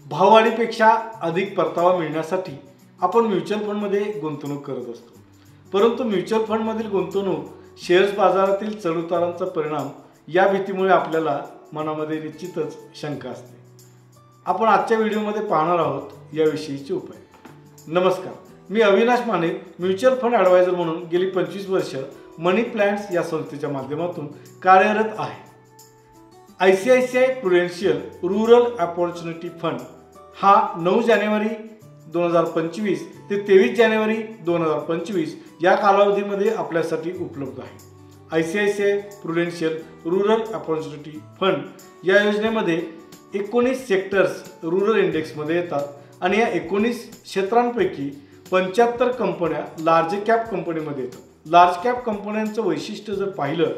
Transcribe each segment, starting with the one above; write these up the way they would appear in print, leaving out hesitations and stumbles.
भाववाढीपेक्षा अधिक परतावा मिळण्यासाठी आपण म्युच्युअल फंडमध्ये गुंतवणूक करत असतो. परंतु म्युच्युअल फंडमधील गुंतवणूक शेअर्स बाजारातील चढउतारांचा परिणाम या भीतीमुळे आपल्याला मनामध्ये निश्चितच शंका असते. आपण आजच्या व्हिडिओमध्ये पाहणार आहोत याविषयीचे उपाय. नमस्कार, मी Avinash Mane mutual fund advisor म्हणून गेली 25 वर्ष मनी प्लॅन्स या संस्थेच्या माध्यमातून कार्यरत आहे. ICICI Prudential rural opportunity fund हा 9 जानेवारी 2025 ते 23 जानेवारी 2025 या कालावधीमध्ये आपल्यासाठी उपलब्ध आहे. ICICI Prudential rural opportunity fund या योजनेमध्ये 19 सेक्टर्स रूरल इंडेक्समध्ये येतात आणि या 19 क्षेत्रांपैकी 75 कंपन्या लार्ज कॅप कंपनीमध्ये येतात. लार्ज कॅप कंपन्यांचं वैशिष्ट्य जर पाहिलं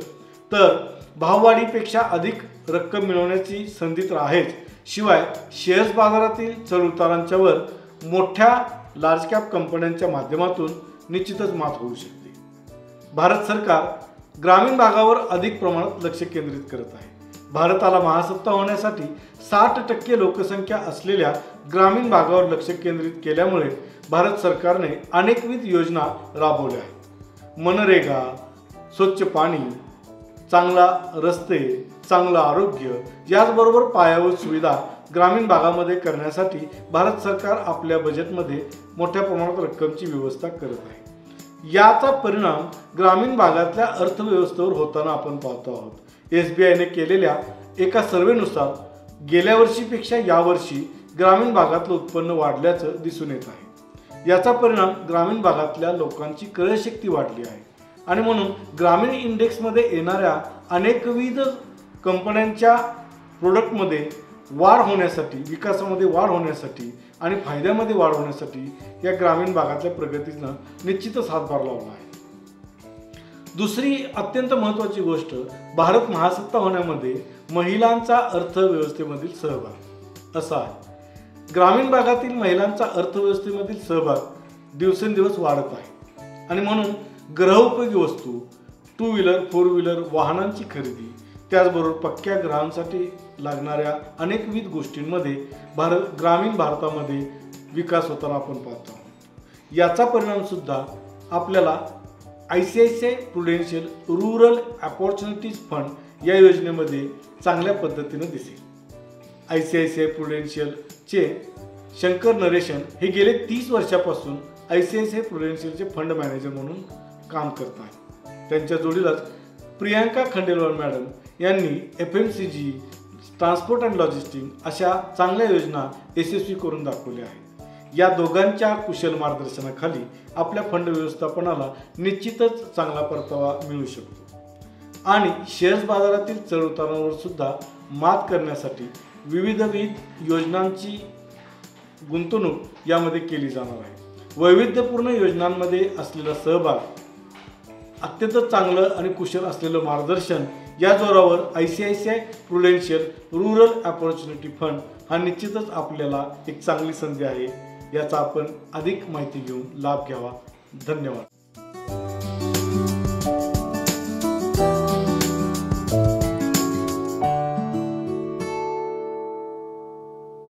तर भाववाढीपेक्षा अधिक रक्कम मिळवण्याची संधी तर आहेच, शिवाय शेअर्स बाजारातील चढउतारांच्या वर मोठ्या लार्ज कॅप कंपन्यांच्या माध्यमातून निश्चितच मात होऊ शकते. भारत सरकार ग्रामीण भागावर अधिक प्रमाणात लक्ष केंद्रित करत आहे. भारताला महासत्ता होण्यासाठी 60% लोकसंख्या असलेल्या ग्रामीण भागावर लक्ष केंद्रित केल्यामुळे भारत सरकारने अनेकविध योजना राबवल्या आहेत. मनरेगा, स्वच्छ पाणी, चांगला रस्ते, चांगलं आरोग्य याचबरोबर पायाभूत सुविधा ग्रामीण भागामध्ये करण्यासाठी भारत सरकार आपल्या बजेटमध्ये मोठ्या प्रमाणात रक्कमची व्यवस्था करत आहे. याचा परिणाम ग्रामीण भागातल्या अर्थव्यवस्थेवर होताना आपण पाहतो आहोत. SBIने केलेल्या एका सर्वेनुसार गेल्या वर्षीपेक्षा यावर्षी ग्रामीण भागातलं उत्पन्न वाढल्याचं दिसून येत आहे. याचा परिणाम ग्रामीण भागातल्या लोकांची क्रयशक्ती वाढली आहे आणि म्हणून ग्रामीण इंडेक्समध्ये येणाऱ्या अनेकविध कंपन्यांच्या प्रोडक्टमध्ये वाढ होण्यासाठी, विकासामध्ये वाढ होण्यासाठी आणि फायद्यामध्ये वाढ होण्यासाठी या ग्रामीण भागातल्या प्रगतीनं निश्चितच हातभार लावला आहे. दुसरी अत्यंत महत्त्वाची गोष्ट, भारत महासत्ता होण्यामध्ये महिलांचा अर्थव्यवस्थेमधील सहभाग असा आहे. ग्रामीण भागातील महिलांचा अर्थव्यवस्थेमधील सहभाग दिवसेंदिवस वाढत आहे आणि म्हणून गृहोपयोगी वस्तू, 2 व्हीलर 4 व्हीलर वाहनांची खरेदी, त्याचबरोबर पक्क्या घरांसाठी लागणाऱ्या अनेकविध गोष्टींमध्ये ग्रामीण भारतामध्ये विकास होताना आपण पाहतो आहोत. याचा परिणामसुद्धा आपल्याला ICICI Prudential rural opportunities fund या योजनेमध्ये चांगल्या पद्धतीने दिसेल. ICICI प्रुडेन्शियलचे शंकर नरेशन हे गेले 30 वर्षापासून ICICI प्रुडेन्शियलचे फंड मॅनेजर म्हणून काम करत आहेत. त्यांच्या जोडीलाच प्रियांका खंडेलवाल मॅडम यांनी FMCG, ट्रान्सपोर्ट अँड लॉजिस्टिक अशा चांगल्या योजना यशस्वी करून दाखवल्या आहेत. या दोघांच्या कुशल मार्गदर्शनाखाली आपल्या फंड व्यवस्थापनाला निश्चितच चांगला परतावा मिळू शकतो आणि शेअर्स बाजारातील चढउतारांवर सुद्धा मात करण्यासाठी विविध योजनांची गुंतवणूक यामध्ये केली जाणार आहे. वैविध्यपूर्ण योजनांमध्ये असलेला सहभाग, अत्यंत चांगलं आणि कुशल असलेलं मार्गदर्शन या जोरावर ICICI Prudential rural opportunity fund हा निश्चितच आपल्याला एक चांगली संधी आहे. याचा आपण अधिक माहिती घेऊन लाभ घ्यावा. धन्यवाद.